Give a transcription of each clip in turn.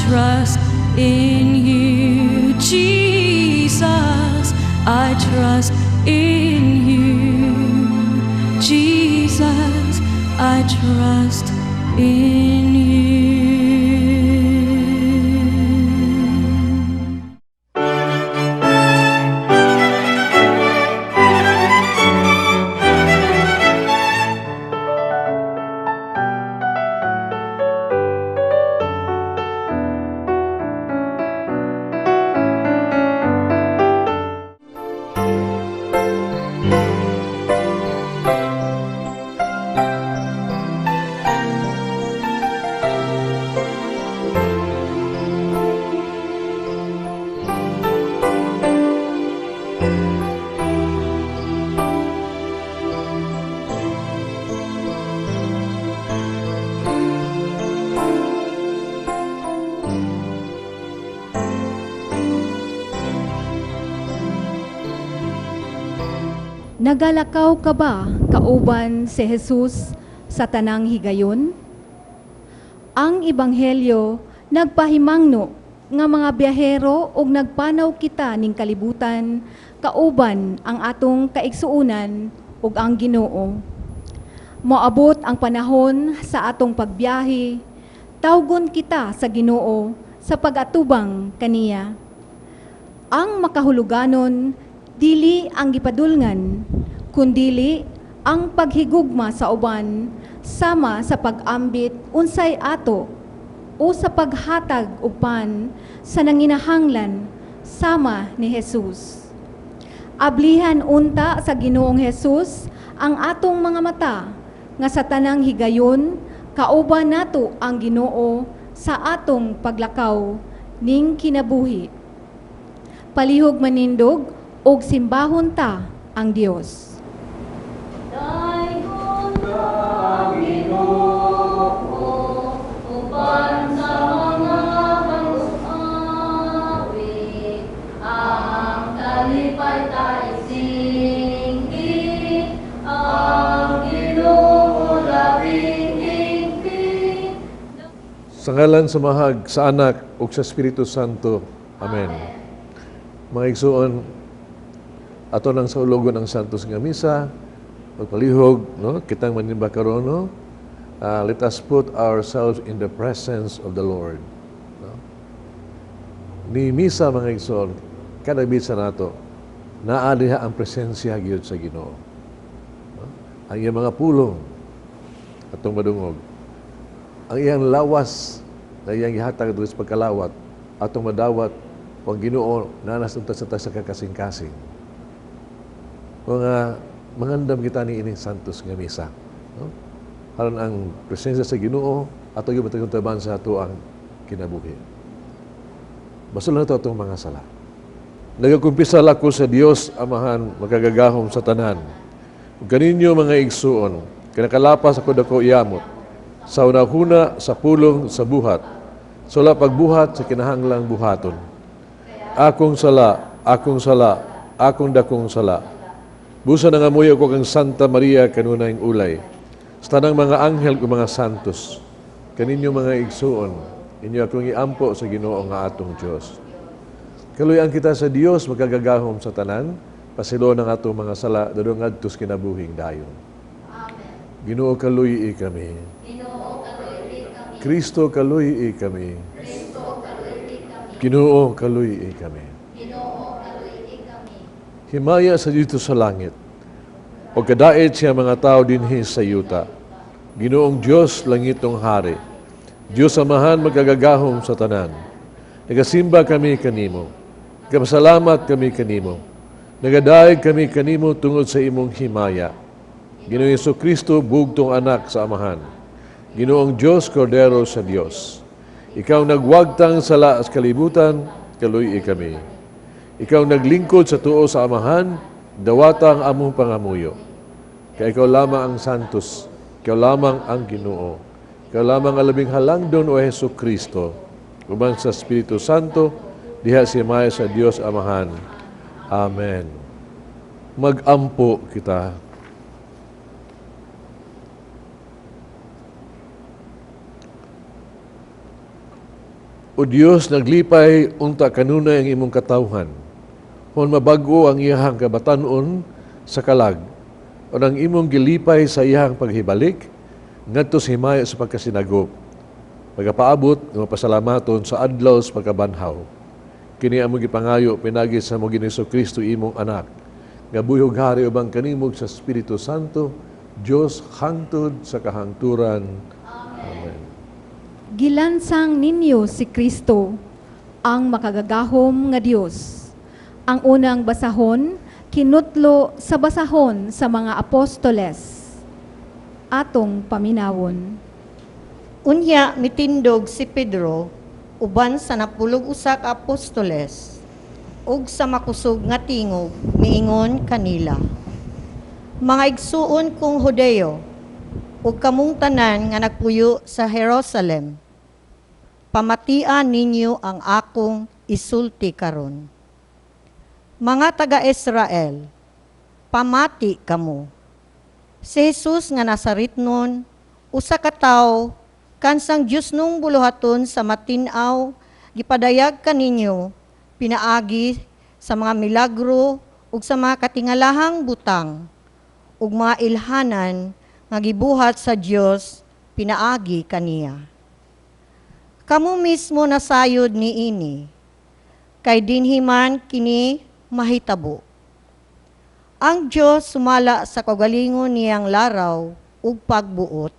trust in you, Jesus. I trust in you, Jesus. I trust in you. Nagalakaw ka ba kauban si Jesus sa tanang higayon? Ang ebanghelyo nagpahimangno nga mga biyahero ug nagpanaw kita ning kalibutan kauban ang atong kaigsuunan ug ang Ginoo. Moabot ang panahon sa atong pagbiyahe, tawgon kita sa Ginoo sa pag-atubang kaniya. Ang makahuluganon dili ang gipadulngan, kundili ang paghigugma sa uban sama sa pag-ambit unsay ato o sa paghatag upan sa nanginahanglan sama ni Jesus. Ablihan unta sa Ginoong Jesus ang atong mga mata nga sa tanang higayon kauban nato ang Ginoo sa atong paglakaw ning kinabuhi. Palihog manindog og simbahon ta ang Dios. Dayon ka, Ginoo, uban sa mga pag-usawi, ang kalipay ta isinggi, ang Ginoo labing higpit. Sa ngalan, sa Mahag, sa Anak, ug sa Espiritu Santo. Amen. Mga igsuon, ato nang sa ulogon ng Santos nga Misa, magpalihog, no? Kitang manimba karon, no? Let us put ourselves in the presence of the Lord. No? Ni Misa, mga igsoon, kada Misa nato, naadiha ang presensya gyud sa Ginoo. No? Ang iyang mga pulong, atong madungog. Ang iyang lawas, na iyang ihatag sa pagkalawat, atong madawat, ang Ginoo, nanas unta sa kakasing-kasing. Mga mangandam kita ni ining Santos nga Misa. No? Haron ang presensya sa Ginoo ato gyud matagong taban sa ato ang kinabuhi. Basol na ito itong mga sala. Nagakumpisal ako sa Dios Amahan magagagahom sa tanan. Ug kaninyo mga igsuon, kinakalapas ako dako iamot. Sa unahuna sa pulong sa buhat. Sula pagbuhat sa kinahanglang buhaton. Akong sala, akong dakong sala. Busa na nga muya ko kang Santa Maria kanunay ng ulay. Sa tanang mga anghel o mga santos, kaninyo mga igsuon, inyo akong iampo sa Ginoo nga atong Diyos. Kaluyan kita sa Dios, magkagagahom sa tanan, pasilo ng atong mga sala, dadong adtos kinabuhing dayon. Amen. Ginoo kaluyi kami. Ginoo kaluyi kami. Kristo kaluyi kami. Kristo kaluyi kami. Ginoo kaluyi kami. Himaya sa dito sa langit. O kadait siya mga tao dinhi sa yuta. Ginoong Diyos langitong hari. Diyos Amahan magagagahom sa tanan. Nagasimba kami kanimo. Nagapasalamat kami kanimo. Nagadaig kami kanimo tungod sa imong himaya. Ginoong Jesucristo bugtong anak sa Amahan. Ginoong Diyos Kordero sa Diyos. Ikaw nagwagtang sala sa kalibutan, kaluy kami. Ikaw naglingkod sa tuo sa Amahan, dawata ang among pangamuyo. Kaya ikaw lamang ang Santos, ikaw lamang ang Ginoo. Ikaw lamang ang labing halangdon o Jesucristo. Uban sa Espiritu Santo, diha si Maya sa Dios Amahan. Amen. Mag-ampo kita. O Dios, naglipay unta kanunay ang imong katawhan. Kung mabago ang iyahang kabatanon sa kalag, o ang imong gilipay sa iyahang paghibalik, ngadto sa himaya sa pagkasinagop. Pagapaabot ng mapasalamaton sa adlaw sa pagkabanhaw. Kini among gipangayo pinagi sa mo Ginoong Kristo imong anak. Gabuyog hari ubang kanimog sa Espiritu Santo, Dios hangtod sa kahangturan. Amen. Gilansang ninyo si Kristo, ang makagagahom nga Dios. Ang unang basahon, kinutlo sa basahon sa mga apostoles. Atong paminawon. Unya mitindog si Pedro uban sa napulog usa ka apostoles ug sa makusog nga tingog miingon kanila, mga igsuon kong Hudeo ug kamong tanan nga nagpuyo sa Jerusalem, pamatian ninyo ang akong isulti karon. Mga taga-Israel, pamati kamo. Si Jesus nga Nazaretnon, usa ka tawo kansang Dios nung buluhaton sa matinaw, gipadayag kaninyo, pinaagi sa mga milagro ug sa mga katingalahang butang ug mga ilhanan nga gibuhat sa Dios, pinaagi kaniya. Kamu mismo nasayod niini, kay dinhi man kini mahitabo. Ang Dios sumala sa kagalingon niyang laraw ug pagbuot.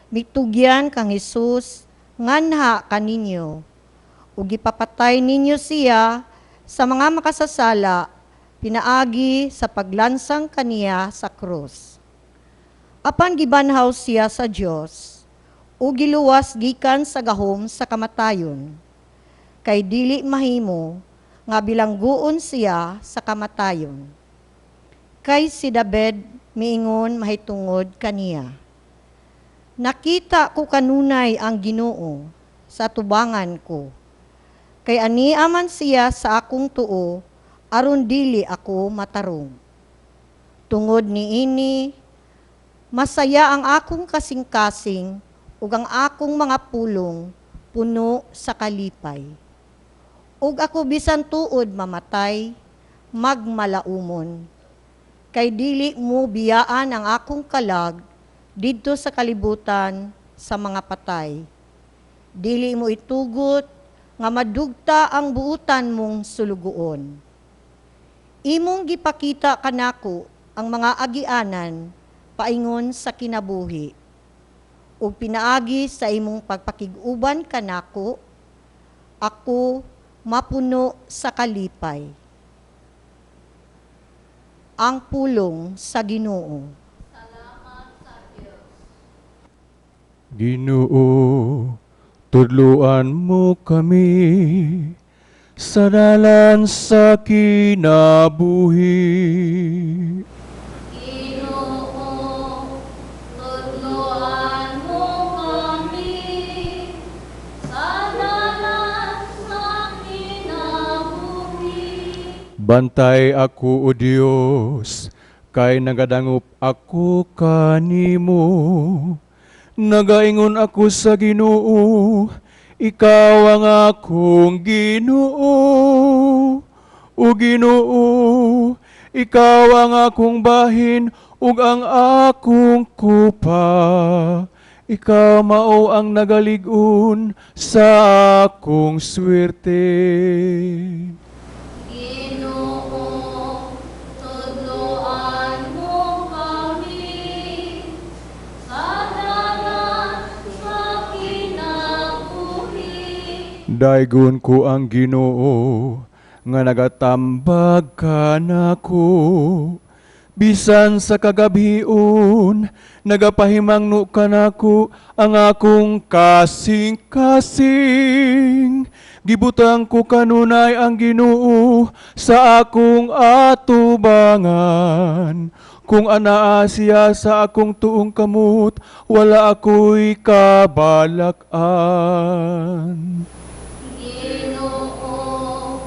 Mitugyan kang Jesus nganha kaninyo ug gipapatay ninyo siya sa mga makasasala pinaagi sa paglansang kaniya sa krus. Apan gibanhaw siya sa Dios ug giluwas gikan sa gahom sa kamatayon. Kay dili mahimo nga bilangguon siya sa kamatayon. Kay si David miingon mahitungod kaniya, nakita ko kanunay ang Ginoo sa tubangan ko. Kay ania man siya sa akong tuo, aron dili ako matarong. Tungod niini, masaya ang akong kasing-kasing ug ang akong mga pulong puno sa kalipay. Ug ako bisan tuod mamatay, magmalaumon. Kay dili mo biyaan ang akong kalag didto sa kalibutan sa mga patay. Dili mo itugot nga madugta ang buutan mong sulugoon. Imong gipakita kanako ang mga agianan paingon sa kinabuhi. Ug pinaagi sa imong pagpakig-uban kanako, ako mapuno sa kalipay. Ang pulong sa Ginoo. Ginoo, tudluan mo kami sa dalan sa kinabuhi. Ginoo, tudloan mo kami sa dalan sa kinabuhi. Bantay ako, O Dios, kay nagadangup ako kanimo. Nagaingon ako sa Ginoo, ikaw ang akong Ginoo. O Ginoo, ikaw ang akong bahin ug ang akong kupa. Ikaw mao ang nagalig-on sa akong swerte. Ginoo, tudloan mo kami sa dalan sa kinabuhi. Daigon ko ang Ginoo nga nagatambag kanako. Bisan sa kagabion, nagapahimangno kanako ang akong kasing-kasing. Gibutang ko kanunay ang Ginoo sa akong atubangan. Kung anaa siya sa akong tuong kamot, wala ako'y kabalakan. Ginoo,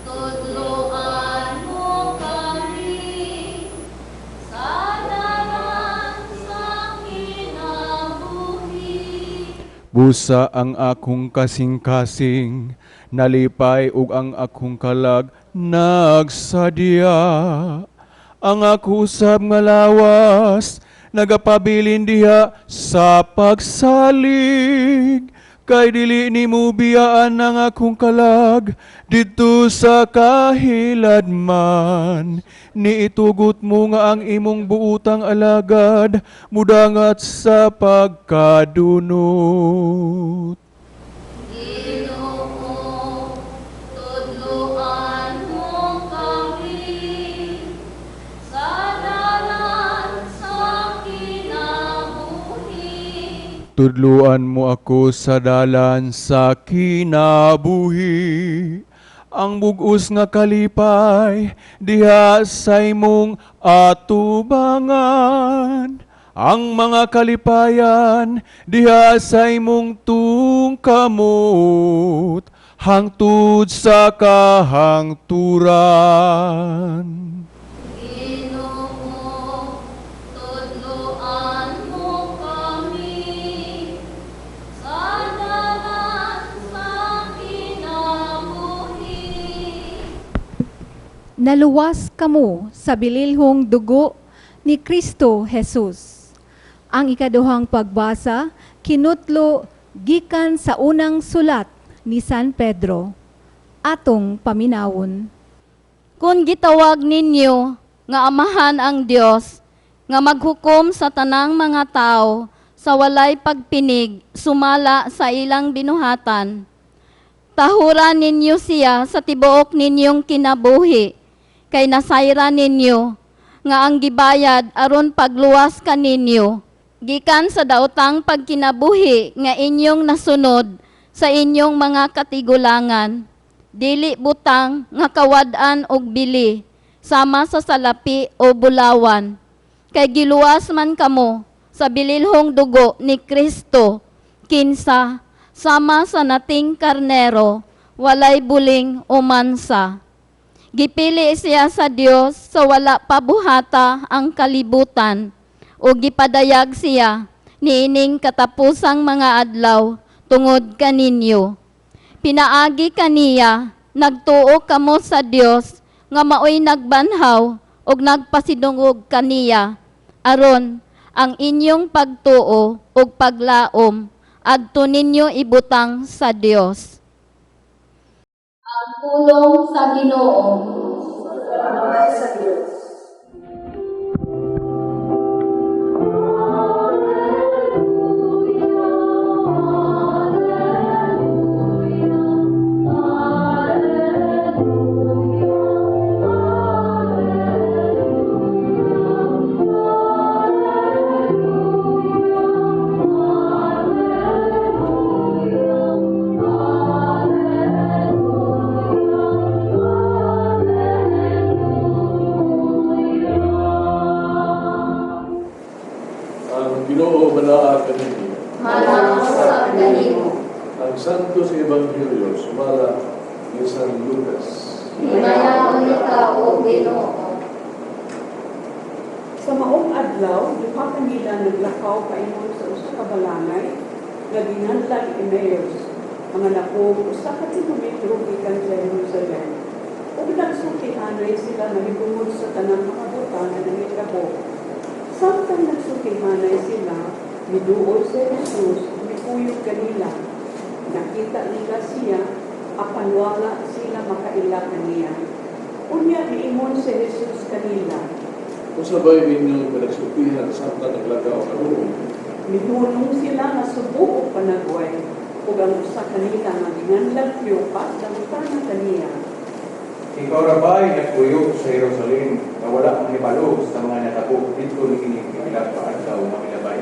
tudloan mo kami sa dalan sa kinabuhi. Busa ang akong kasing-kasing, nalipay ug ang akong kalag nagsadya. Ang ako usab nga lawas, nagapabilin diha sa pagsalig. Kay dili ni mo biyaan ang akong kalag, dito sa kahiladman. Niitugot mo nga ang imong buutang alagad, mudangat sa pagkadunot. Ginoo, tudloan mo kami sa dalan sa kinabuhi. Tudluan mo ako sa dalan sa kinabuhi. Ang bugos nga kalipay, diha sa imong atubangan. Ang mga kalipayan, diha sa imong tungkamot, hangtod sa kahangturan. Ginoo, tudloan mo kami sa dalan sa kinabuhi. Naluwas kamo sa bililhong dugo ni Kristo Jesus. Ang ikaduhang pagbasa, kinutlo gikan sa unang sulat ni San Pedro. Atong paminawon. Kung gitawag ninyo nga amahan ang Dios, nga maghukom sa tanang mga tao sa walay pagpinig sumala sa ilang binuhatan, tahuran ninyo siya sa tibuok ninyong kinabuhi, kay nasayra ninyo nga ang gibayad aron pagluwas kaninyo, gikan sa daotang pagkinabuhi nga inyong nasunod sa inyong mga katigulangan. Dili butang nga kawad-an og bili, sama sa salapi o bulawan. Kay giluwas man kamo sa bililhong dugo ni Kristo, kinsa sama sa nating karnero, walay buling o mansa. Gipili siya sa Dios sa wala pa buhata ang kalibutan, o gipadayag siya niining katapusang mga adlaw tungod kaninyo. Pinaagi kaniya, nagtuo kamo sa Dios, nga maoy nagbanhaw og nagpasidungog kaniya, aron ang inyong pagtuo og paglaom adto ninyo ibutang sa Dios. Ang pulong sa Ginoo. Ang Ginoo banaa kanimo. Manasa kanimo. Ang santo sa Ebanghelyo sumala ni San Lucas. Hinayaon ikaw, O Ginoo. Sa maong adlaw, duha kanila naglakaw paingon sa usa ka balangay nga ginganlan Emmaus, mga napog usa ka kilometro gikan sa Jerusalem. Ug nagsukihanay sila mahigungod sa tanang mga butang nga nangitabo. Samtang nagsukihanay sila, miduol si Jesus, mikuyog kanila. Nakita nila siya, apan wala sila makaila kaniya. Unya niingon si Jesus kanila, Kung sabay inyong pinagsupihan samtang naglagaw karoon, midulong sila nga subo o panagway, ug ang usa kanila nga ginganlag Cleopas dangutana kaniya. Ikaw ra ba'y nagkuyog sa Jerusalem na wala kang hibalo sa mga natabo dito ni ining ilang paadlaw na milabay?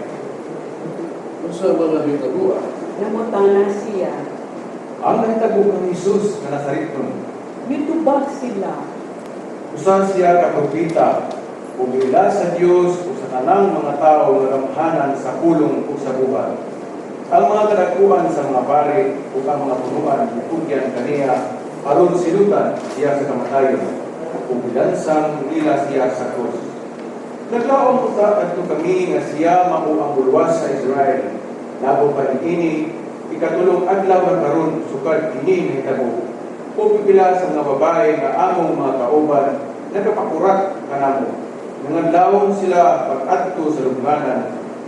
kung sa mga hitabuan, Namutana siya, Ang nahitabo ng Jesus na Nazareton, mitubag sila, usa siya kapropita, ug ila sa Dios o sa tanang mga tao nga gamhanan sa pulong o sa buhat. Ang mga kadakuan sa mga pare o ang mga punuan nagkugyan kaniya aron silutan siya sa kamatayon ug bilansang nila siya sa krus. Naglaom usa adto kami nga siya mao ang bulwas sa Israel. Labo pa ini ikatulong adlaw na karon sukad kini nahitabo o pipila sa mga babae nga among mga kauban nagapakurat kanamo nangadlawon sila pag-adto sa lubnganan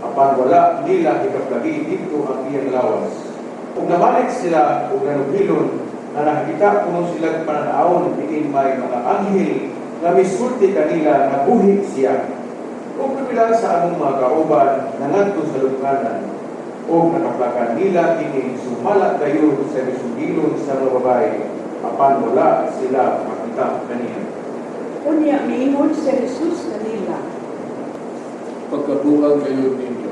apan wala nila hikaplagi dito ang iyang lawas ug nabalik sila ug nanubilon na nakita kuno sila pananaon diin may mga anghel nga misulti kanila nga buhi siya ug pipila sa among mga kauban nangadto sa lubnganan o nakaplakan nila kini sumala kayo sa misugilon sa mga babae apan wala sila makita kaniya. Unya miingon si Jesus kanila. Pagkabuhang kayo ninyo,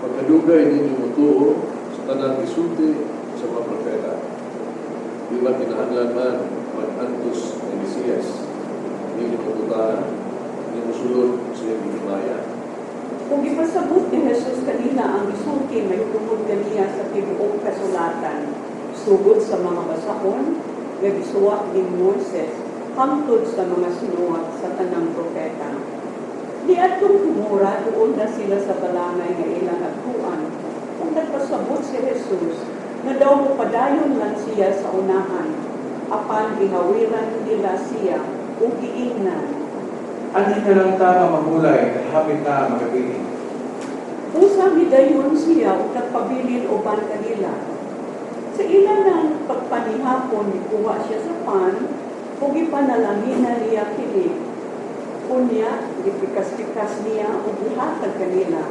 pagkadugay ninyo mutuo sa tanang isulti sa mga propeta, di ba kinahanglan man mag-antos ng Mesiyas, ninyo mabutaan, ninyo sulod sa iyong himaya. Kung ipasabot ni Jesus kanila ang isulti may tungod kaniya sa tibuok kasulatan, sugod sa mga basahon, nga gisuwat ni Moises, hangtod sa mga sinuwat sa tanang propeta. Di atong tumura doon na sila sa balangay nga ilang agtuan. Kung nagpasabot si Jesus, na daw padayon lang siya sa unahan, apan ihawiran nila siya o giingnan. Ani na lang ta mamulay, hapit na magabilin. Usa midayon siya o nagpabilin uban kanila. Sa ilan ng pagpanihapon, ikuha siya sa pan, o ipanalangin na niya kini. Unya, ipikas-pikas niya o buhatag kanila.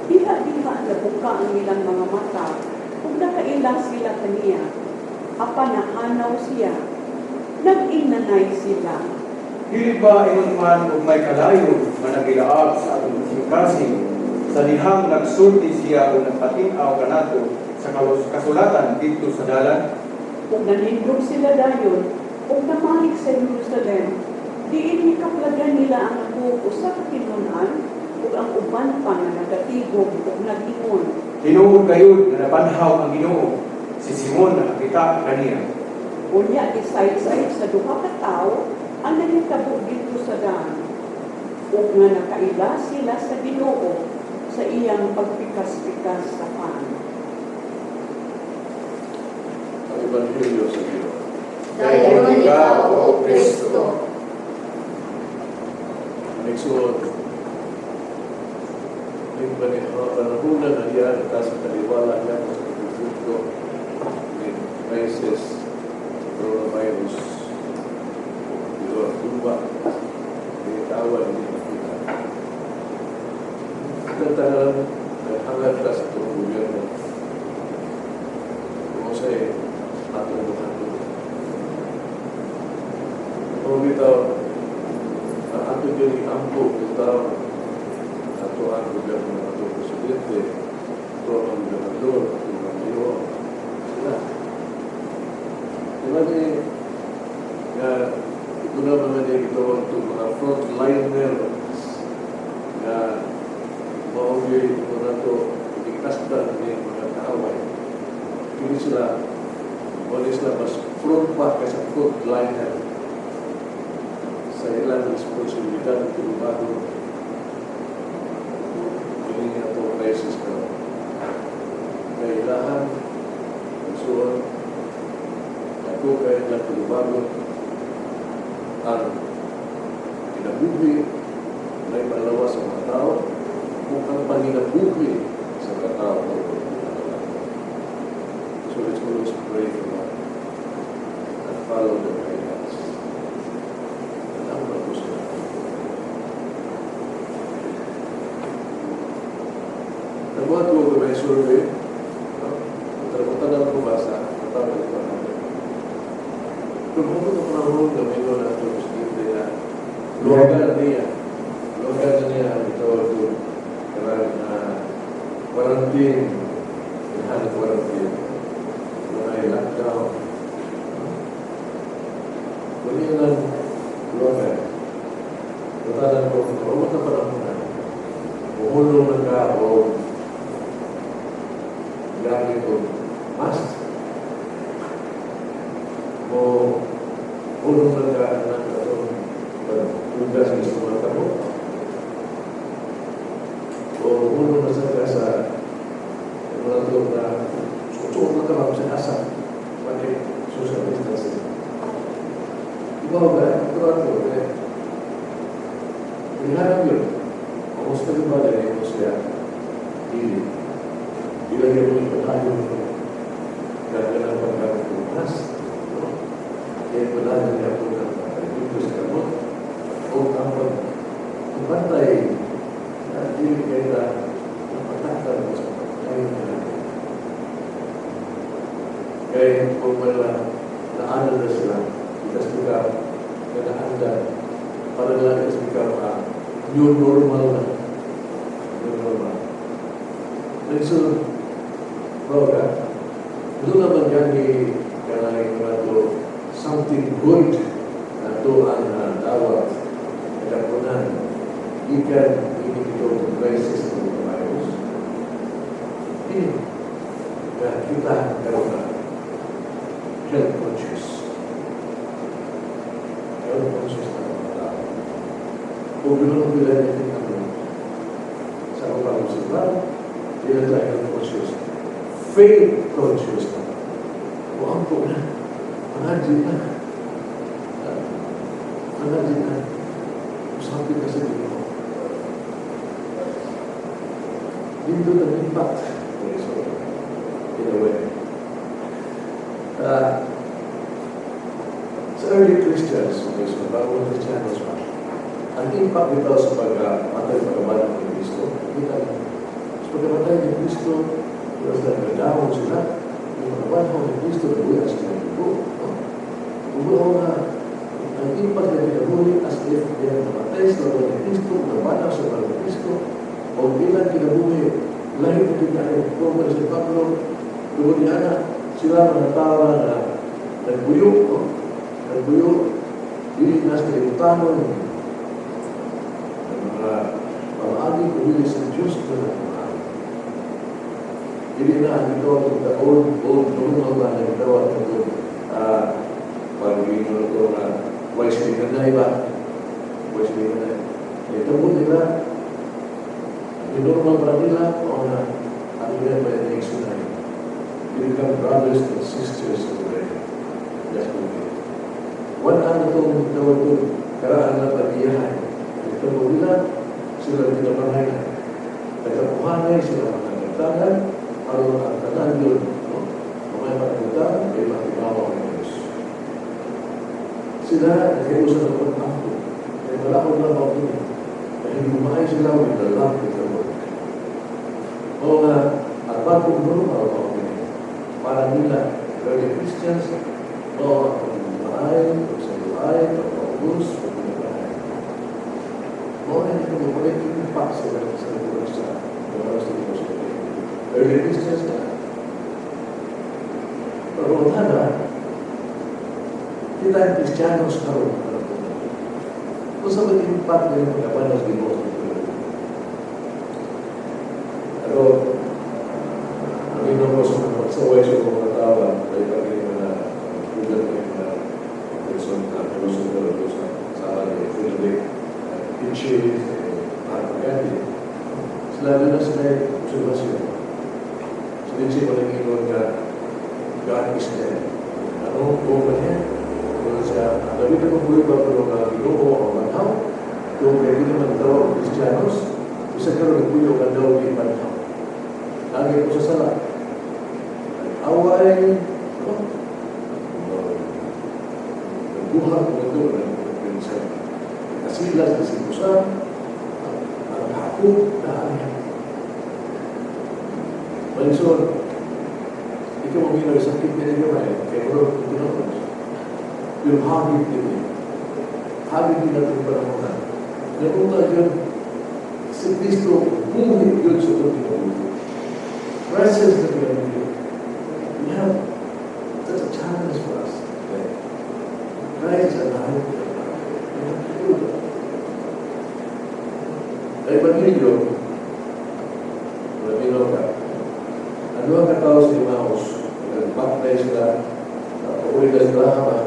Diha-diha na buka ang ilang mga mata, kung nakailang sila kaniya. Apan nahanaw siya, nag-inanay sila. Dili ba ingon man ug may kalayo nga nagilaab sa atong kasing sa dihang nagsulti siya o nagpatin-aw kanato sa kasulatan dito sa dalan? Kung nanindog sila dayon, kung namalik sa Jerusalem, diin ikaplagan nila ang nabuko sa katinunan ug ang uban pa nga nagatigog ug nag-ingon. Tinuod kayo na napanhaw ang Ginoo, si Simon na nakita kaniya. Unya isayt-sayt sa duha ka tawo ang nagitabo dito sa daan. Ug nga nakaila sila sa Ginoo sa iyang pagpikas-pikas sa pan. Ang Ebanghelyo sa Ginoo. Dayon ikaw, O Kristo. Nagsuot, yung panahunan na yan, at sa kaliwala niya sa pagkukuto, ng crisis, coronavirus, dito ang tuba, tinitawa, hindi nakita. Nagtangalan, naghangan ka sa itong gobyerno. Kung sa'yo, atong bukan doon. Kung bitaw, ato diri ampo bitaw ato ang gobyerno ato presidente ato ang gobernador ato ang mayor sila diba ni nga ito na mga niya ito ang mga frontliner nga maugay ito na ito itikastan ni mga kaaway hindi sila mas front pa kaysa frontliner sa ilang responsibilidad ng tulubado hindi nga ito crisis ka kailangan magsuon ako kaya ng tulubado ang kinabuhi na ipalawa sa mga tao kung ang panginabuhi sa katao so let's pray for that and follow the guidance. Nabuhat ko may survey, tatanang ko basa, tatawag ko natin. Kung mo ito panahon na may nuna ito, presidente na, luwagan na niya ito, karang na quarantine, inhalit quarantine, may lockdown. Kung yun ang luwagan, tatanang ko, umot na panahon na, uhulong na ka o gamit o mask o hulong na ka ng katong pagtugas ng sumata mo o hulong na sa ka sa mga na Tingnan yun. Kamusta yung ba dahil ito siya? Hindi. Ilagay mo yung patayo mo. Gagawin ang pagkakapunas. Kaya pala niya po ng pagkakapunas sa kamot. O ang pagkakapantay na hindi kayo na patakal mo sa pagkakayo na. Kaya kung wala naanan na sila, itas ka na naandan para lang itas ka new normal na. New normal. And so, bro, ito naman yan ni kanangin na ito something good na ito ang tawag na kapunan. Ikan ini ito crisis ng virus. Ini na kita karoon na health conscious. Health conscious na mga tao. Kung gano'n bila natin sa upang usipan, tidak tayo health conscious. Faith conscious na. Huwag po na. Mangadin na. Mangadin na. Usapin ka sa dito. Dito nag-impact. So, in a way. Sa early Christians, so, bagong Christianos pa, ang impact nito sa pagpatay pagkabalan ng Kristo, kita na. Sa pagkabatay ng Kristo, terus nagdahon sila, yung pagkabalan ng Kristo, nagbuhay sila ng ibo. Ubuhaw na, ang impact na kinabuhi as if yan namatay sa laban ng Kristo, nabanaw sa laban ng Kristo, o bilang kinabuhi, lahit na pinahit, kung si Pablo, doon niya sila mga tao na nagbuyo, hindi nas kalimutan ng mga pamahagi kung sa Diyos na nagmahal. Hindi na ito ang old normal na nagtawag ito pag-ibig ito na wise ganay ba? Wise ganay. Ito po nila, yung normal para nila, o na ano yan ba yung next na you become brothers and sisters already. That's okay. One ano itong tawag ito, karaan na pag-iyahan. Ito po nila, sila pinapangay na. Nagkapuhanay, sila managagtangan, para makakatanan yun. Mga managagtangan, ay makibawa ng Diyos. Sila, nagkaiusan ng pag-ako. Kaya malakot na mga ito. Dahil bumahay sila with the love of the Lord. O nga, at bagong normal mga ito. Para nila, early Christians, o bumahay, o sa buhay, o paubos, o bumahay. O nga, ito mo ulit yung impact sa buhay sa early Christians na. Pero tanda, kita yung Kristiyanos karoon. Kung sa mga impact na yung pagkapanos di mo pero ang sa wais yung mga tao ay pag-ibig na ulat ng mga person na pilosofer sa alam ng Philip Pinchil Pagkati sila na sila yung observasyon sila siya panaginoon na God is there ano po ba niya kung siya David na mabuhay ba pero na ginoo o manhaw kung kaya hindi naman daw ang Kristiyanos isa karoon ng puyo ka daw yung manhaw lagi po sa sala away, nagbuhat mo ito ng pinsan. Kasilas, kasimusan, ang hapot na ayan. Malinson, ikaw maminaw, sakit na rin naman, kaya bro, ito na po. Pero hagit din yun. Hagit din natin panamunan. Napunta yun, si Cristo, buhit yun sa ito pinabuhin. Presence na pinabuhin. We have such a challenge for us. Christ is alive. Ay pamilyo, ka. Ano ang katao sa Imaus? Nagpapay sila, pauwi na sila naman,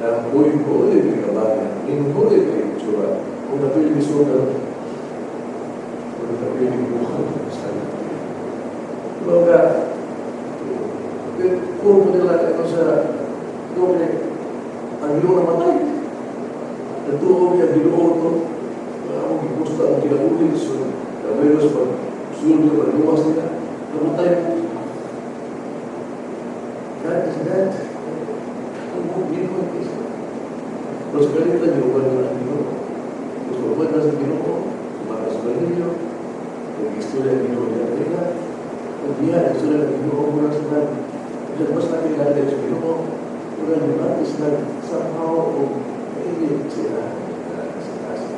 na buhay ko ulit yung kabayan. Inulit yung tsura. Kung napili sugal, kung napili buhay, ka, puro mo nila ito sa doble ang ilo na matay. Natuho niya, binuo ito. sulyo, maluwas nila. Namatay po. God is God. Ang bukbin ko ang isa. Pero sa kalita, niluban nyo ang Ginoo. Mas mabuhat na sa Ginoo, sumaka sa Galileo, nag-istorya ang Ginoo niya nila, kung niya, nag-istorya ang Ginoo mula sa man. Diyan mas nakilala sa Ginoo, mula nila is na somehow o maigit sila sa kasi.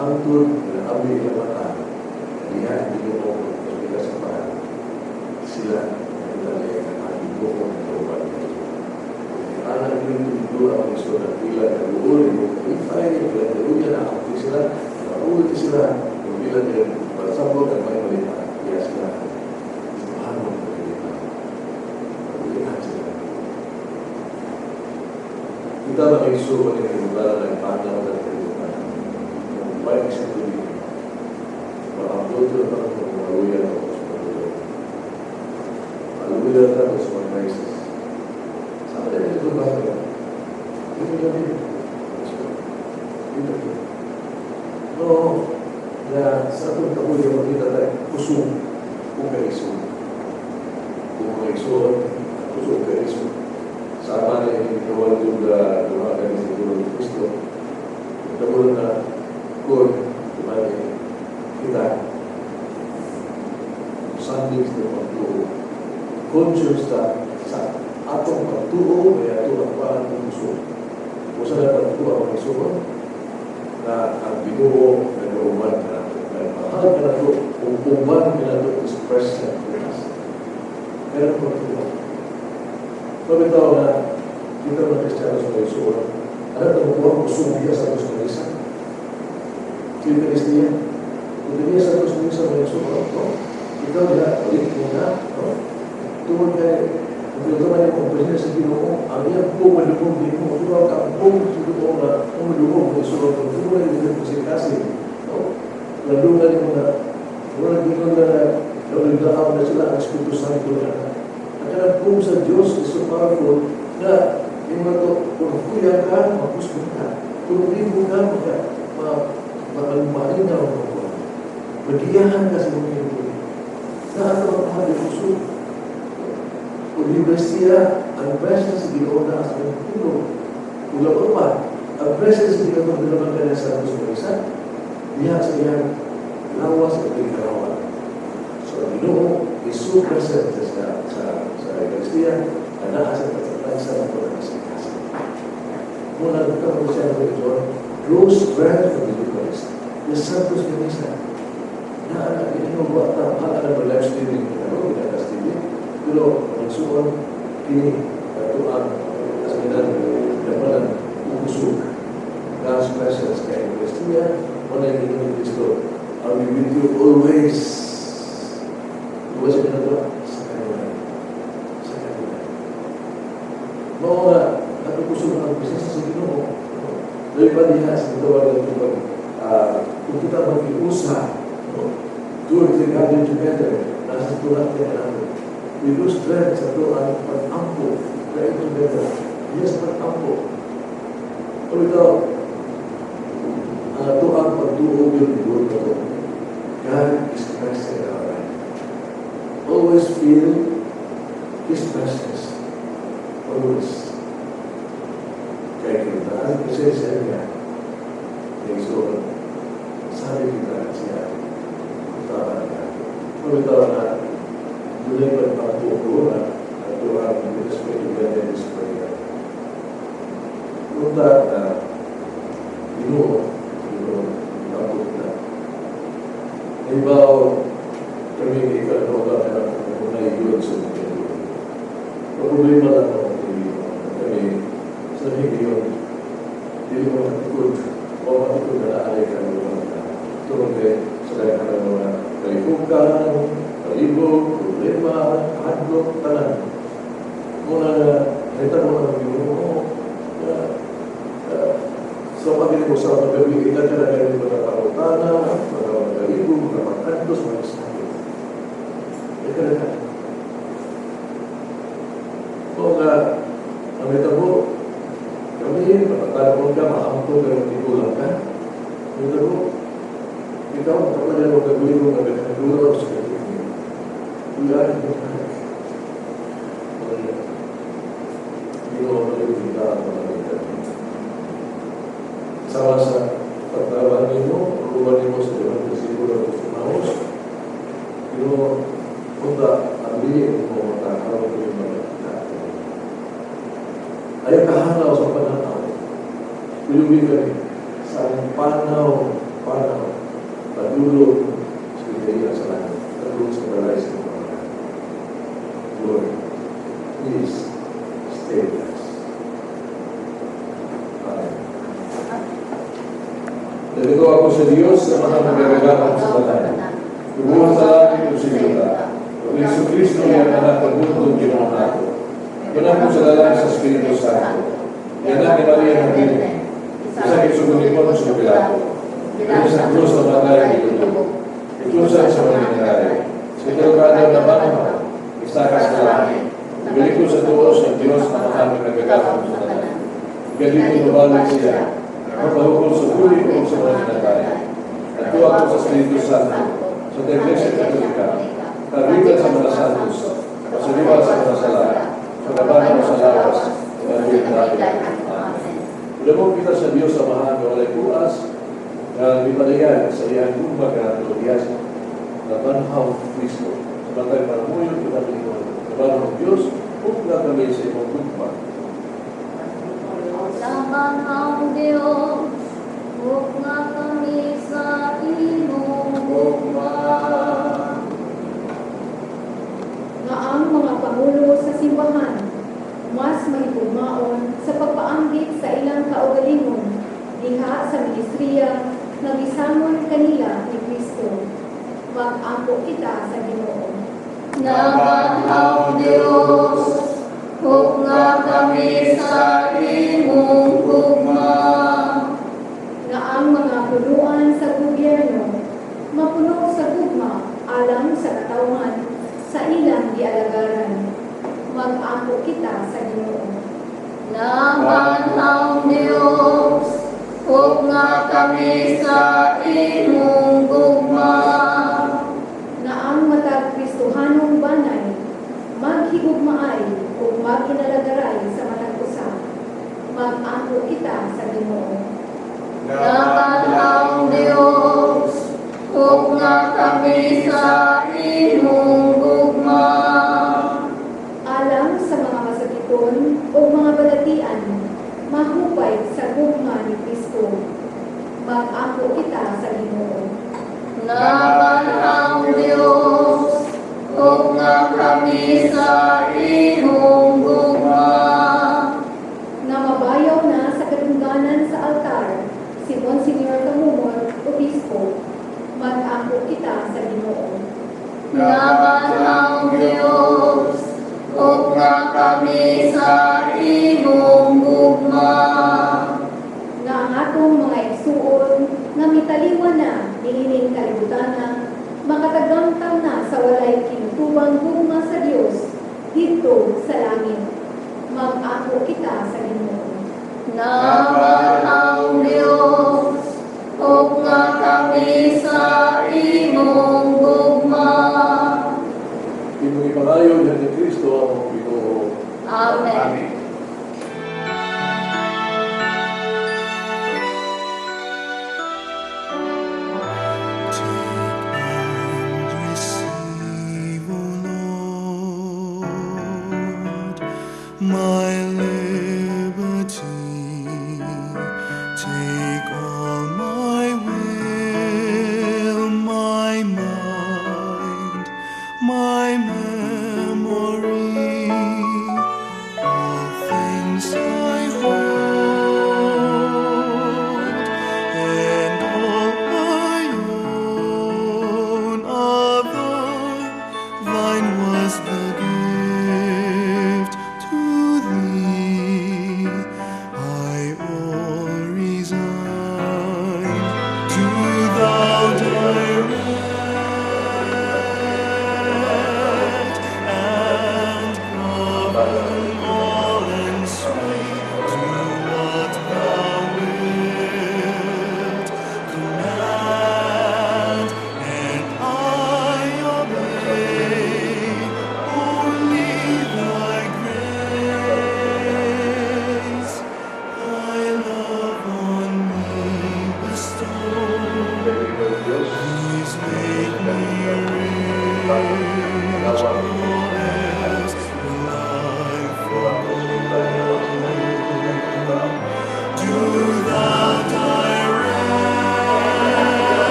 Hangtod, nakabi ang mata, niya, Ginoo, nagbiga sa pahan. Sila, naglalaya ng ating buko ng kauban niya. Anak yung dua ang gusto na pila na uuli mo kapitay, pila na uuli na ako sila, uuli sila, yung pila na pagsabog at may malita, kaya sila, istuhan mo ang malita. Ulihan sila. Kita lang yung suwa niya yung bala ng panaw na kalimutan. Yung baik sa tuloy. Makabuto na ang maluyan ako sa maluyan. Maluyan na ako sa mga crisis. Sampai itu bahaya. Itu jadi. Itu. No, ya satu tahu yang kita ada kusum, bukan isu, kusum ke isu. Sama yang kawan juga doakan di Cebu City. Kemudian kur kembali kita sanding di waktu conscious sa atong pagtuo may atong pagpaan ng gusto. Kung saan ang pagtuo ang gusto na ang Ginoo na nauman ka nato. Mahal ka nato, kung uman ka nato is present with us. Pero pagtuo. Pagkataw na kita mga Kristiyano sa Kristo, ano ang buwang kusumbiya sa Kristo na isa? Kita Kristiyan, kung hindi sa Kristo na isa mga Kristo, ikaw na, ulit mo na, tuwag kayo, terutama yang mempunyai Ginoo, ang iyang po madugong din mo, surau kampung, Ginoo na madugong ng surau kampung, na hindi na kasi. Ladungan yung mga, walang Ginoo na nagdaaw na sila ang Espiritu Santo na. At ang po sa Diyos is so powerful na yung mga ito, kung kuya ka, magpuspun ka. Kung libo ka, makalumain na ang mga. Magiyahan ka sa mga ito. Na ano ang mga defuso? Kung Universidad, ang presence di ko na sa puno. Kung laban pa, ang presence di ko na naman kanya sa Diyos ng isa, diya sa iyang lawas at ikaw. So, ang Ginoo is so present sa Eucharistia na nakasal at sa mga kasi. Muna nagkaroon siya ng John, draw strength from the Eucharist. The Santos ng isa. Na anak, inuwa na mahal na live streaming ko na pero magsuon kini katuan kasinan dapat usuk God's presence kay Kristiya wala ni Kristo I'll be with you always sa kanila mga ato kusog ang presensya sa Ginoo dahil pa diha sa tawag ng kung kita mag-iusa do everything gathered together nasa tulad niya natin. We lose strength sa ito ang pag-ampo na ito together. Yes, pag-ampo. So ito, ang ito ang pagtuo yung buwan na ito. God is present in our life. Always feel His presence. Always. Kaya kita, ang presensya niya. So, sabi kita siya. Utawa niya. Utawa na mulai berpakaian atau orang yang bersepeda di sepeda. Untuk Ginoo takut na. Ibaw kami ikan roda na mengenai yun sa mga. Problema lang kami sa Ginoo. Dili mo takut o takut na ay kami na. Tungod sa mga kalibukan, kalibog, problema, hadlok, tanan. Muna nakita mo ang Ginoo sa pagkili mo sa pagkabili kita ka na kayo mga parutana, mga kalibog, mga kantos, mga sakit. Ika na ka. Kung nakita mo, kami, makatanong ka, makaampo ka ng tigulang ka, nakita mo, Ikaw, kapag yan mo gagawin mo na pinagduro sa kanya. Ulan mo na. Hindi mo maligita ang mga sama sa pagtrabahan mo, pagkubanin mo sa Diyan kasi siguro ng Tumahos. Pero, punta, ang liit mo matakaw ko yung mga natin. Ayaw kahanaw sa pananaw. Pilubin ka rin sa panaw, padulog sa kaya sa langit. Padulog sa balay sa mga Lord, please stay with us. Amen. Nalito ako sa Diyos sa mga nagagalang sa balay. Tubuhan sa langit o sinita. Ang Yesu Cristo ay ang anak ng bundong ginawa nato. Ganang po sa lalaki sa Espiritu Santo. Ganang ni Maria ng Biblia. Isa kisugunipon sa Pilato. Ito sa krus na matay ang itutubog. Itusan sa mga nangyari. Sa ikalukado na banhaw. Isakas na langit. Ibalik ko sa tuos ng Diyos na mahaming nagagalang sa tanan. Ganito mabalik siya. Mapahukom sa huli o sa mga nangyari. At tuwa ko sa Espiritu Santo. Sa Iglesia Katolika. Kabitan sa mga santos. Pasaliwa sa mga sala. Sa kabahan sa lawas. Pagkalit natin. Amen. Ulabog kita sa Diyos sa mahal na walay bukas na ipalayan sa iyang kumbaga at lobiyas na banhaw Kristo. Sabantay para mo yung pinalingon na banhaw Diyos kung gagawin sa imong gugma. Sa banhaw Diyos, huwag nga kami sa imong gugma. Nga ang mga pangulo sa simbahan, mas mahigugmaon sa pagpaanggit sa ilang kaugalingon diha sa ministriya nga gisamon kanila ni Kristo. Mag-ampo kita sa Ginoo. Nabanhaw Diyos, huwag nga kami sa imong gugma. Na ang mga punuan sa gobyerno mapuno sa gugma alang sa katawan sa ilang gialagaran. Mag-ampo kita sa Ginoo. Nabanhaw Diyos, huwag nga kami sa imong gugma. Na ang matag Kristohanong banay maghigugmaay o maginalagaray sa matag usa. Mag-ampo kita sa Ginoo. Nabanhaw Diyos, huwag nga kami sa imong gugma. Alang sa mga masakiton o mga balatian, mahupay sa gugma ni Kristo. Mag-ampo kita sa Ginoo. Nabanhaw Diyos, huwag nga kami sa imong gugma. Na mabayaw na sa kadungganan sa altar, si Monsignor Tamumon, Obispo. Mag-ampo kita sa Ginoo. Nabanhaw Diyos, huwag nga kami sa imong gugma. Na ang atong mga igsuon nga mitaliwan na niining kalibutan makatagamtaw na sa walay kinutubang gugma sa Dios dito sa langit. Mag-ampo kita sa Ginoo. Nabanhaw Diyos, huwag nga kami sa imong gugma. Imo'y pangayon ni Kristo ang Ginoo. Amen. My liberty, take all my will, my mind, my memory, all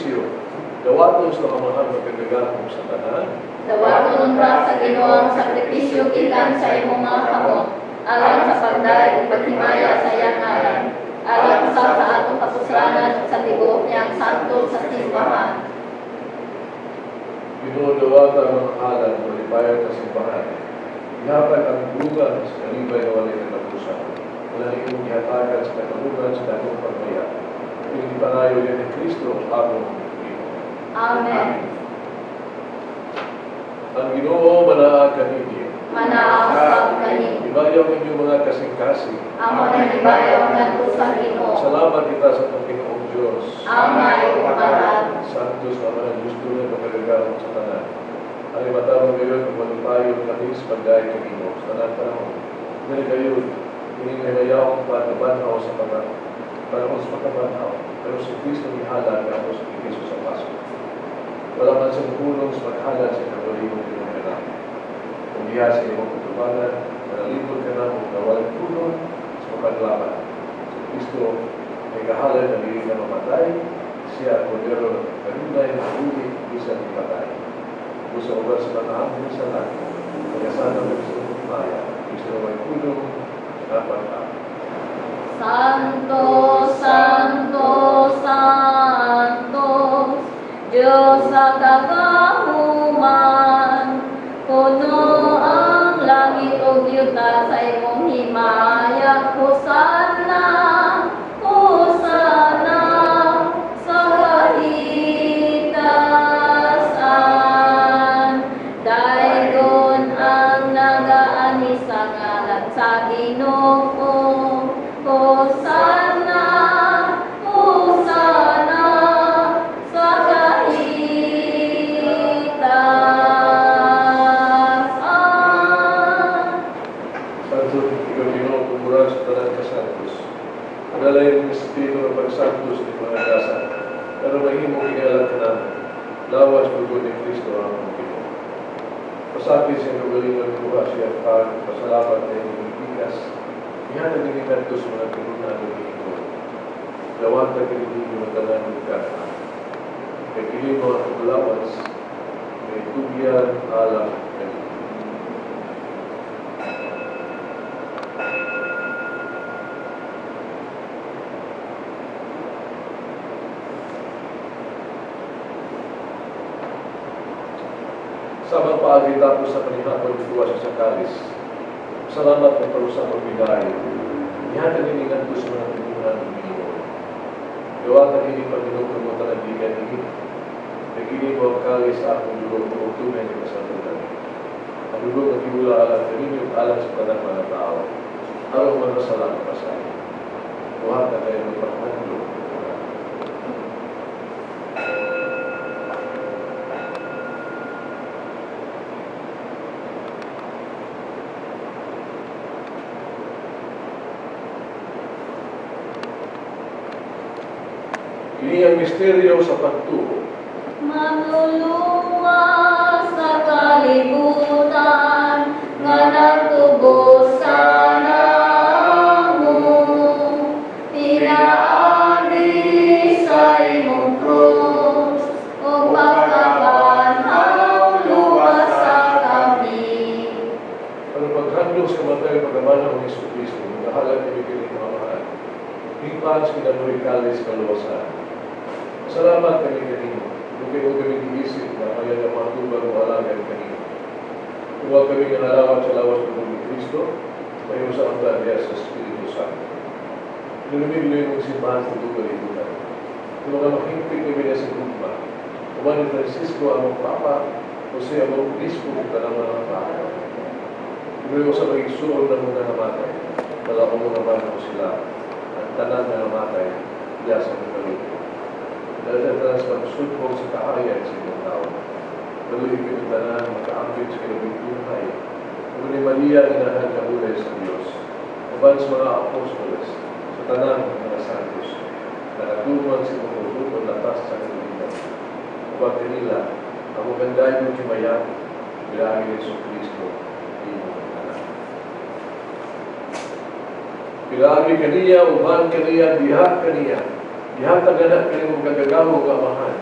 sakripisyo, dawaton sa kamahal magkagagahong sa tanan, Dawaton ra sa Ginoo ang sakripisyo gikan sa imong mga kamot, alang sa pagdayeg ug paghimaya sa iyang ngalan, alang sa atong kapuslanan ug sa tibuok niyang santo sa simbahan. Ginoo dawata ang mga halan, malipayan sa simbahan. Ihatag ang bugan sa kalibay na walay katapusan. Wala iyong ihatagan sa katabugan sa dakong pagmaya. Yung ipanayo niya ni Kristo atong Ginoo. Amen. Ang Ginoo manaa kaninyo. Manaasab kani. Ibayaw ninyo mga kasing-kasing. Amo na ibayaw ngadto sa Ginoo. Salamat kita sa Panginoong Diyos. Amay ug marat. Santos naman ang gusto na pagkagagahong sa tanan. Ang imatawag ngayon kung malipayo kami sa pagdahil ng Ginoo sa tanan panahon. Dahil kayo, hindi ngayaw pagkabanhaw sa panahon sa pagkabanhaw. Pero si Kristo ni halan na ako sa Kristo sa Pasko. Wala man sa punong sa maghalan sa kawalimong Ginoo na namin. Kung diya sa iyong kutubanan, manalipod ka na kung nawalang punong sa paglaban. Si Kristo ay kahalan na hindi ka mamatay, siya kondero ng kanunay na huli, isa ni patay. Kung sa oras sa mga amin sa langit, kaya sana may gusto mong maya, gusto may punong dapat ka. Santo, Santo, Santo, Diyos sa kagahuman, puno ang langit o yuta sa imong himaya. Hosanna, Hosanna, sa kahitasan. Daigon ang nagaani sa ngalan sa Ginoo. Hosanna, Hosanna, sa kahitasan. Santos, ikaw Ginoo, tumura sa tanan ka santos. Adalay ang espiritu ng pagsantos ni mga kasa. Pero mahimo kinalang ka namin. Lawas dugo ni Kristo ang mga Ginoo. Pasakit siya kagalingan buha siya pasalamat na iyong ibigas. Iyan ang inikanto sa mga kinunan ng Ginoo. Dawat na kinilig ng tanan ng kasa. Kaya kilig mo ang lawas, may tugyan alam kanina. Sama paagi tapos sa panihapon ni Tuwa sa kalis. Salamat na parusa ng bigayo. Iyan ang inikanto sa mga kinunan ng Ginoo. Gawa na hindi Panginoon kung mo talagigan hindi. Nagini mo ang kalis sa akong dugo kung tunay na kasalunan. Ang dugo ng iwala alam kaninyo alam sa tanang mga tao. Araw man masalamat pa sa akin. Buhat na kayo ng pagmando. Ini ang misteryo sa pagtuo. Manluluwa sa kalibutan, nga nagtubos sa namo. Pinaagi sa imong krus, o pagkabanhaw luwas sa kami. Ang paghandog sa matay pagkamana ng Yesu Cristo, nakahalang ibigay ng mamahan. Hingpan sa kinabuhi kalis kaluwasan. Salamat kami kanino. Kung kayo kami giisip na kaya na matubang o alagan kanino. Huwag kami nanalawat sa lawas ng ni Kristo, kayo sa ang diya sa Espiritu Santo. Nilumigloy mong simbahan sa dugal ito. Kung mga mahimpig kami na sa Gugma, kuman ni Francisco ang Papa, Jose ang Bispo, kanang mga Papa. Nilumigloy mo sa pag-isuon ng mga namatay, talaw mo naman ako sila, at tanan na namatay, diya sa mga dahil sa pagsulpong sa kaharian sa ibang tao. Paluhin kami tanan, makaambit sa kinabing tunay. Kung ni Maria, inahan ka ulay sa Diyos. Kaban sa mga apostoles, sa tanan ng mga santos, na nagtuman sa pagkutupon latas sa kanilang. Kapag kanila, ang maganday mo kimayan, bilangin ni Yesu Cristo, di mo tanan. Bilangin kaniya, uman kaniya, dihat kaniya. Dihatag anak kayo magagagawa ng amahan.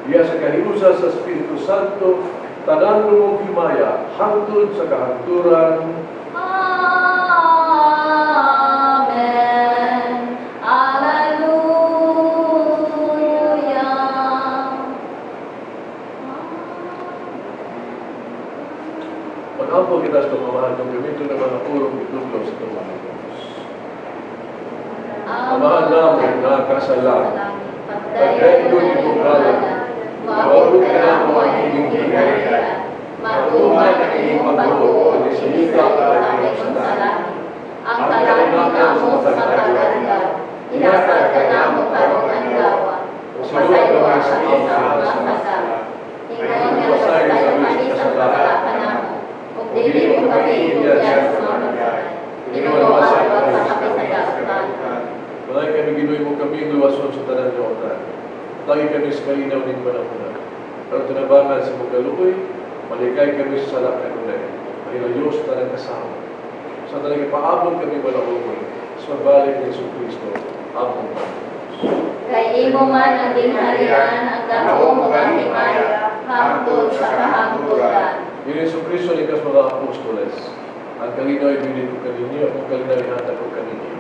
Iya sa kahiusa sa Espiritu Santo, tanan mong himaya, hangtod sa kahangturan. Amen. Hallelujah. Pag-ampo kita sa pamahan ng gamito ng mga purong itutlo sa tumahan. Amahan namin na kasalan, pagdayo ni Bukalan, mawag ka mo ang inyong hinayaan, matuman ang inyong pagbuo, ni sumika ang inyong salat. Ang kalangit mo sa kaganda, inasal ka na mo karong andawa, pasayo ang sa mga sasala. Ingon nga pasayo kami sa kasalakan namo, ug dili mo kami iuyan sa mga bagay. Ginoo ang sa kami sa dastan. Malay kami ginoy mo kami luwason sa tanan ng otan. Tagi kami sa kalinaw ng panahon. Pero tinabangan sa mga lukoy, malikay kami sa salak na nunay. Mahilayos tanan kasama. Sa talaga paabot kami malahumoy. Sa balik ni Yesu Cristo, abong Kay imo man ang dinharian, ang dako mo ang himaya, hangtod sa kahangtudan. Ni Yesu Cristo ni kas mga apostoles. Ang kalinaw ibinit ko kaninyo, ang kalinaw ihatag ko kaninyo.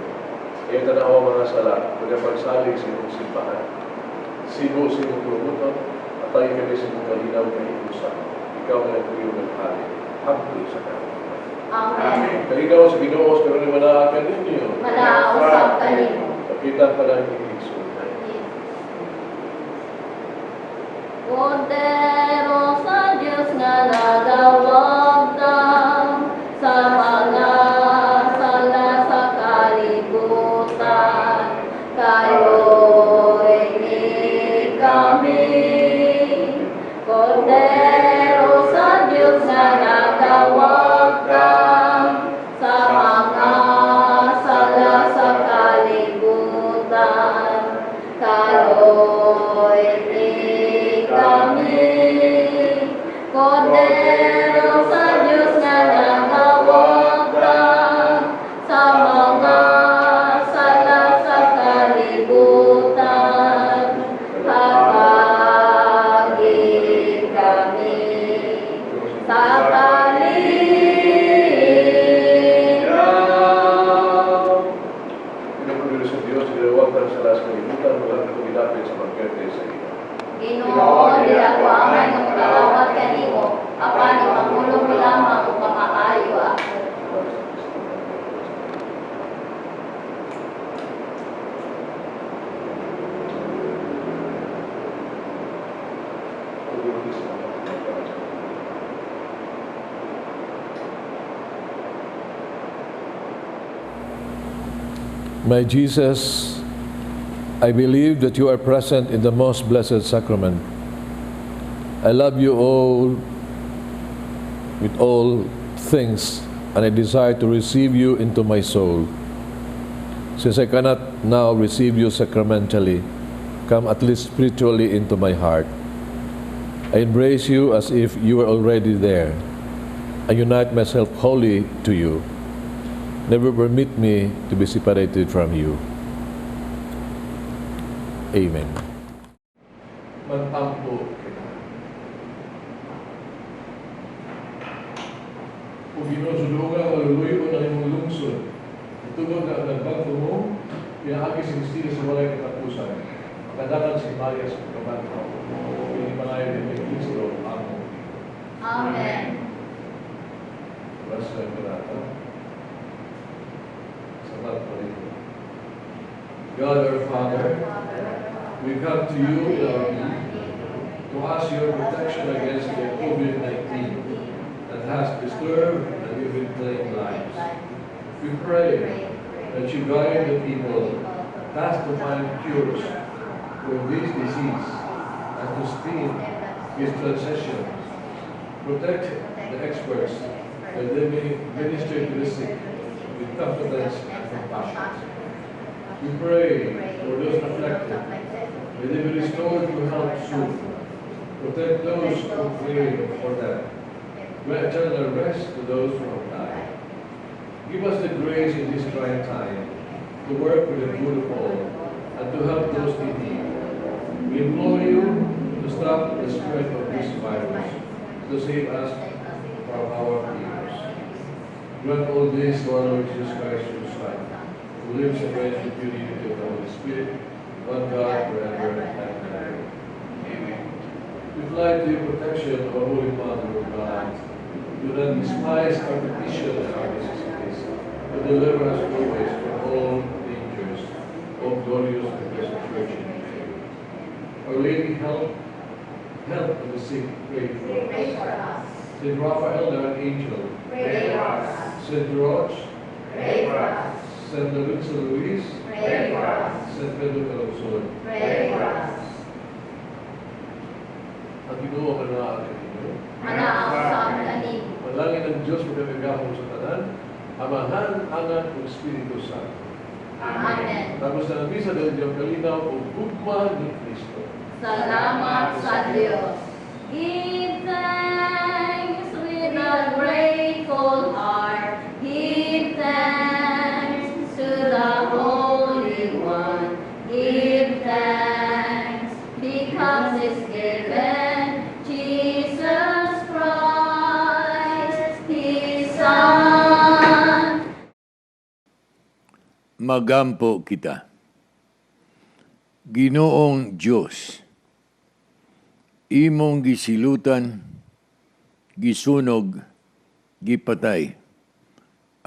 Iyo tanaw ang mga sala, pagkapagsalig sa iyong simbahan. Sibo sa iyong tumutan, at tayo kami sa iyong kalinaw na iusan. Ikaw na ang iyong naghalit. Hangtod sa kahangtudan. Amen. Kalinaw sa Ginoo, pero ni manaakan ninyo. Manausap kanimo. Pakita pa lang ni Kristo. Kordero sa Diyos nga nagawag ka sa mga sala sa kalibutan. Kayo'y ni kami. Kordero sa Diyos nga nagawag ka sa mga sala sa kalibutan. Kayo'y ni kami. Kordero sa Diyos nga nagawag ka sa mga sala sa kalibutan. Hatagin kami sa kalinaw. Pinapagod sa Diyos, ginawagan sa las kalimutan, walang kapagilapit sa pagkerte sa iyo. Ginoo, di ako amay ng magawat kanimo, apan ipangulong mo lamang kung makaayo ako. My Jesus, I believe that you are present in the most blessed sacrament. I love you all with all things, and I desire to receive you into my soul. Since I cannot now receive you sacramentally, come at least spiritually into my heart. I embrace you as if you were already there. I unite myself wholly to you. Never permit me to be separated from you. Amen. Magtampo kita. Kung ginusulungan o luluyo ng imong lungsod, itugod na ang nagbagto mo, pinaagi si Kristo sa walay katapusan. Makadagan si Maria sa pagkabantaw. Pinimangayon din ni Kristo. Amen. Amen. Bless ka natin. Salamat po rin. God our Father, we come to you in our need to ask your protection against the COVID-19 that has disturbed and even claimed lives. We pray that you guide the people tasked to find cures for this disease and to speed its transition. Protect the experts that they may minister to the sick with confidence and compassion. We pray for those afflicted, may they be restored to health soon. Protect those who pray for them. Grant eternal rest to those who have died. Give us the grace in this trying time to work for the good of all and to help those in need. We implore you to stop to save us from our fears. Grant all this to our Lord Jesus Christ, your Son, who lives and reigns with you in the unity of the Holy Spirit, one God, forever and ever. Amen. We fly to your protection, O Holy Mother of God. Do not despise our petition and our necessities, but deliver us always from all dangers, O glorious and blessed Virgin Mary. Our Lady, help of the sick, pray for us. Saint Raphael, our angel, pray for us. Saint George, pray for us. Saint Lorenzo Luis, pray for us. Saint Pedro Calabson, pray for us. Ang Ginoo manaa kaninyo. Manaa sa amin. Manalangin ng Diyos magkakagahong sa tanan, Amahan, Anak, ug Espiritu Santo. Amen. Tapos na ang misa dahil diyang kalinaw o gugma ni Kristo. Salamat sa Diyos. Give thanks with a grateful heart. Give thanks to the Holy One. Give thanks because it's given Jesus Christ, His Son. Magampo kita. Ginoong Diyos, imong gisilutan, gisunog, gipatay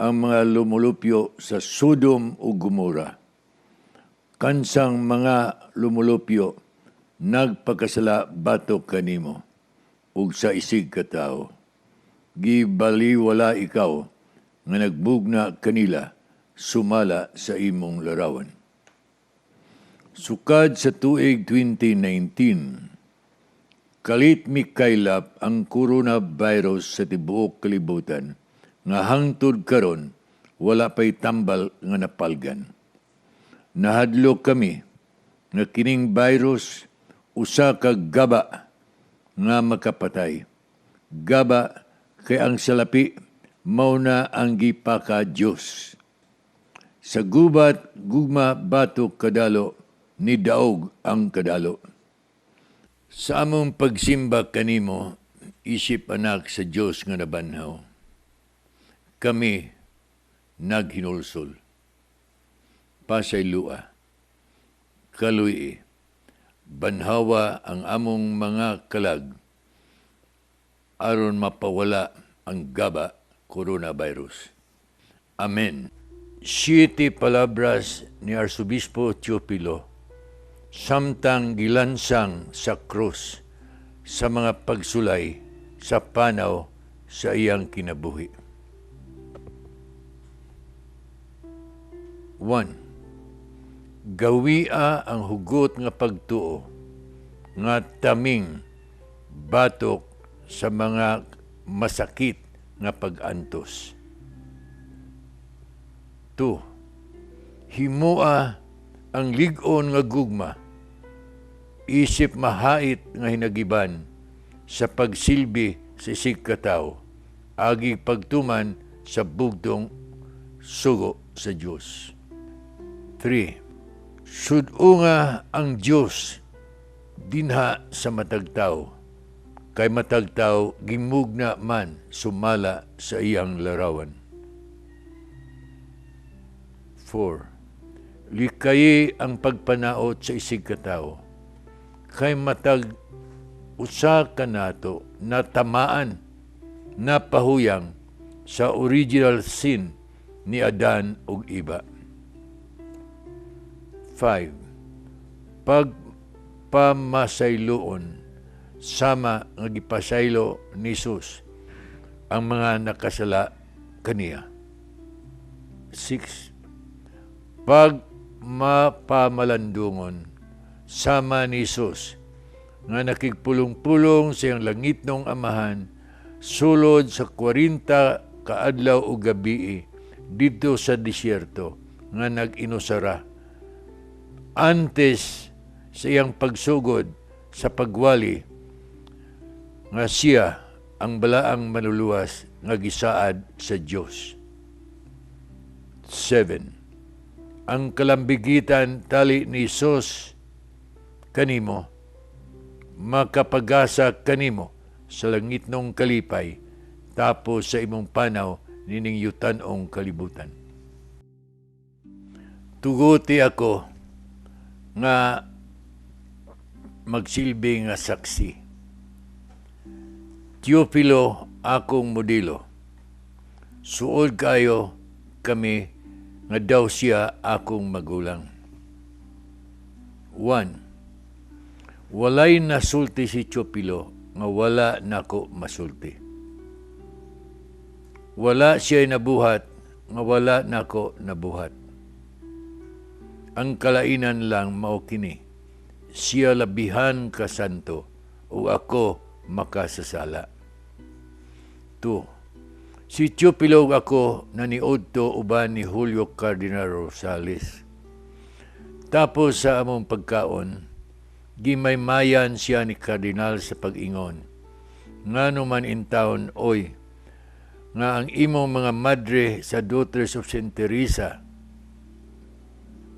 ang mga lumulupyo sa Sodom ug Gomora. Kansang mga lumulupyo nagpakasala batok kanimo ug sa isig ka tao. Gibaliwala ikaw nga nagbugna kanila sumala sa imong larawan. Sukad sa tuig 2019, kalit mikaylap ang coronavirus sa tibuok kalibutan nga hangtod karon wala pay tambal nga napalgan. Nahadlok kami nga kining virus usa ka gaba nga makapatay. Gaba kay ang salapi mao na ang gipaka Dios. Sa gubat gugma batok kadalo ni daog ang kadalo. Sa among pagsimba kanimo, isip anak sa Dios nga nabanhaw. Kami naghinulsol. Pasay lua. Kaluy banhawa ang among mga kalag aron mapawala ang gaba coronavirus. Amen. 7 palabras ni Arsobispo Teopilo samtang gilansang sa krus sa mga pagsulay sa panaw sa iyang kinabuhi. 1. Gawia ang hugot nga pagtuo nga taming batok sa mga masakit nga pag-antos. 2. Himoa ang lig-on nga gugma, isip mahait nga hinagiban sa pagsilbi sa isig katawo, agi pagtuman sa bugtong sugo sa Dios. 3. Sudunga ang Dios dinha sa matagtaw, kay matagtaw gimugna man sumala sa iyang larawan. 4. Likayi ang pagpanaot sa isig katawo, kay matag usa ka nato na tamaan, na pahuyang sa original sin ni Adan ug iba. 5. Pagpamasayloon sama nga gipasaylo ni Jesus ang mga nakasala kaniya. 6. Pagmapamalandungon sama ni Jesus nga nakigpulong-pulong sa iyang langitnong amahan sulod sa 40 kaadlaw o gabi dito sa disyerto nga nag-inusara antes sa iyang pagsugod sa pagwali nga siya ang balaang manuluwas nga gisaad sa Dios. 7. Ang kalambigitan tali ni Jesus kanimo makapagasa kanimo sa langit nung kalipay, tapos sa imong panaw nining yutanong kalibutan. Tuguti ako nga magsilbi nga saksi. Teofilo akong modelo. Suod kayo kami nga daw siya akong magulang. 1. Walay nasulti si Teofilo nga wala nako masulti. Wala siya nabuhat nga wala nako nabuhat. Ang kalainan lang mao kini. Siya labihan ka santo o ako makasasala. 2. Si Teofilo ako naniudto uban ni Julio Cardinal Rosales. Tapos sa among pagkaon, gimaymayan siya ni Kardinal sa pag-ingon. Nga naman in town, oy, nga ang imong mga madre sa Daughters of St. Teresa,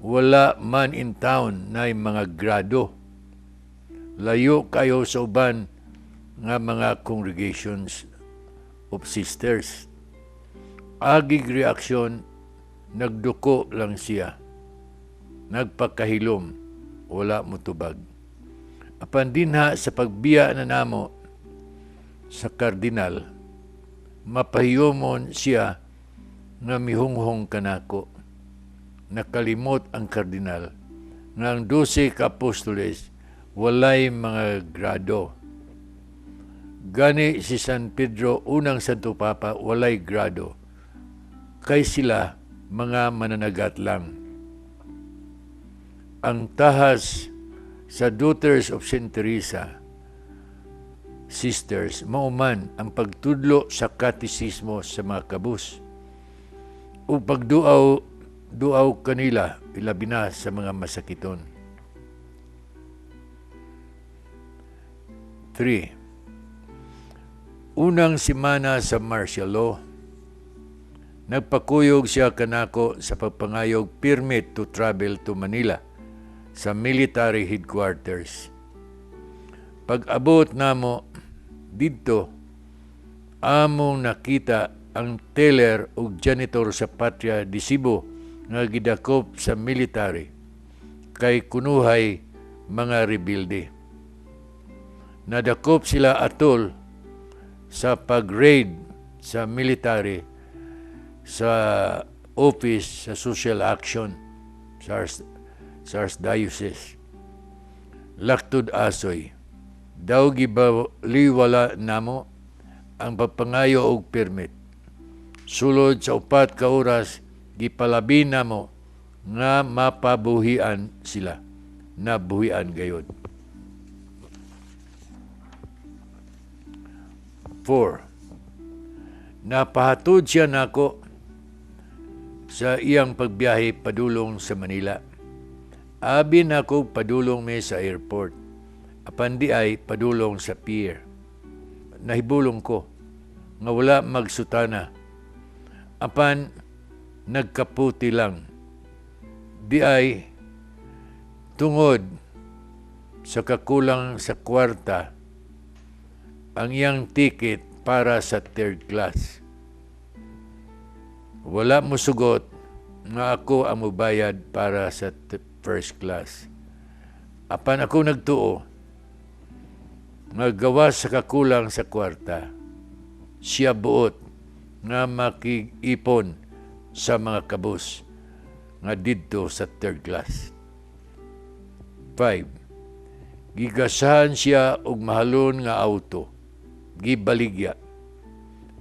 wala man in town na mga grado. Layo kayo sa uban nga mga congregations of sisters. Agig reaksyon, nagduko lang siya. Nagpakahilom, wala mo tubag. Apan dinha sa pagbiya na namo sa kardinal, mapahiyomon siya nga mihunghong kanako. Nakalimot ang kardinal nga ang 12 ka apostoles walay mga grado. Gani si San Pedro, unang Santo Papa, walay grado. Kay sila mga mananagat lang. Ang tahas sa Daughters of St. Teresa, sisters, mauman ang pagtudlo sa katisismo sa mga kabus. O pagduaw kanila, ilabi na sa mga masakiton. 3. Unang simana sa martial law, nagpakuyog siya kanako sa pagpangayog permit to travel to Manila sa military headquarters. Pag-abot namo didto, among nakita ang teller ug janitor sa Patria de Cebu nga gidakop sa military kay kunuhay mga rebelde. Nadakop sila atol sa pag-raid sa military sa office sa social action sa Archdiocese. Laktod asoy, daw gibaliwala namo ang pagpangayo og permit. Sulod sa 4 ka oras, gipalabi namo nga mapabuhian sila. Nabuhian gayod. 4. Napahatod siya nako sa iyang pagbiyahe padulong sa Manila. Abi nako padulong mi sa airport. Apan di ay padulong sa pier. Nahibulong ko nga wala magsutana. Apan nagkaputi lang. Di ay tungod sa kakulang sa kwarta ang iyang ticket para sa 3rd class. Wala mo sugot nga ako ang mubayad para sa 1st class. Apan ako nagtuo nga gawas sa kakulang sa kwarta, siya buot nga makig-ipon sa mga kabus nga didto sa 3rd class. 5. Gigasahan siya og mahalon nga auto. Gibaligya.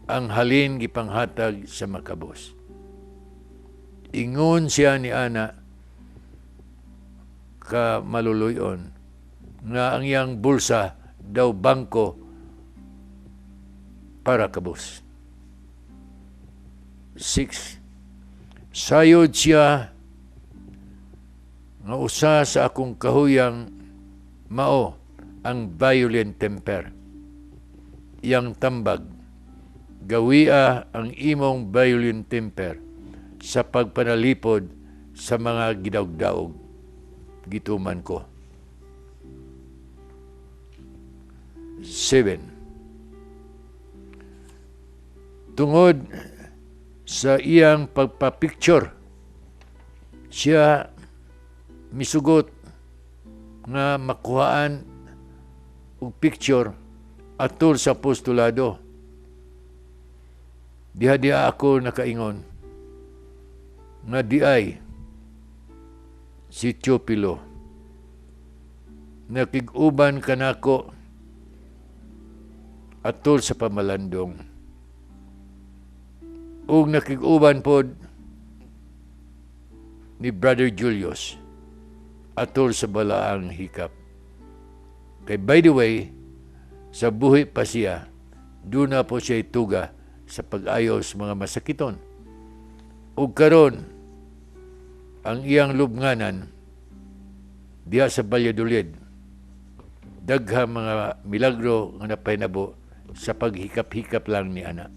Ang halin gipanghatag sa makabos. Ingon siya ni ana ka maluluyon nga ang iyang bulsa daw bangko para kabos. 6. Sayod siya nga usa sa akong kahuyang mao ang violent temper. Iyang tambag, gawia ang imong violent temper sa pagpanalipod sa mga gidawdaog. Gituman ko. 7. tungod sa iyang pagpapicture, siya misugot nga makuhaan og picture atol sa apostolado. Diha ako nakaingon nga diay si Teopilo nakig-uban kanako atol sa pamalandong ug nakig-uban pod ni Brother Julius atol sa balaang hikap. Kay by the way, sa buhi pa siya, doon na po siya ituga sa pag-ayos mga masakiton. Ug karon ang iyang lubnganan diha sa Valladolid, dagha mga milagro nga napahinabo sa paghikap-hikap lang ni ana.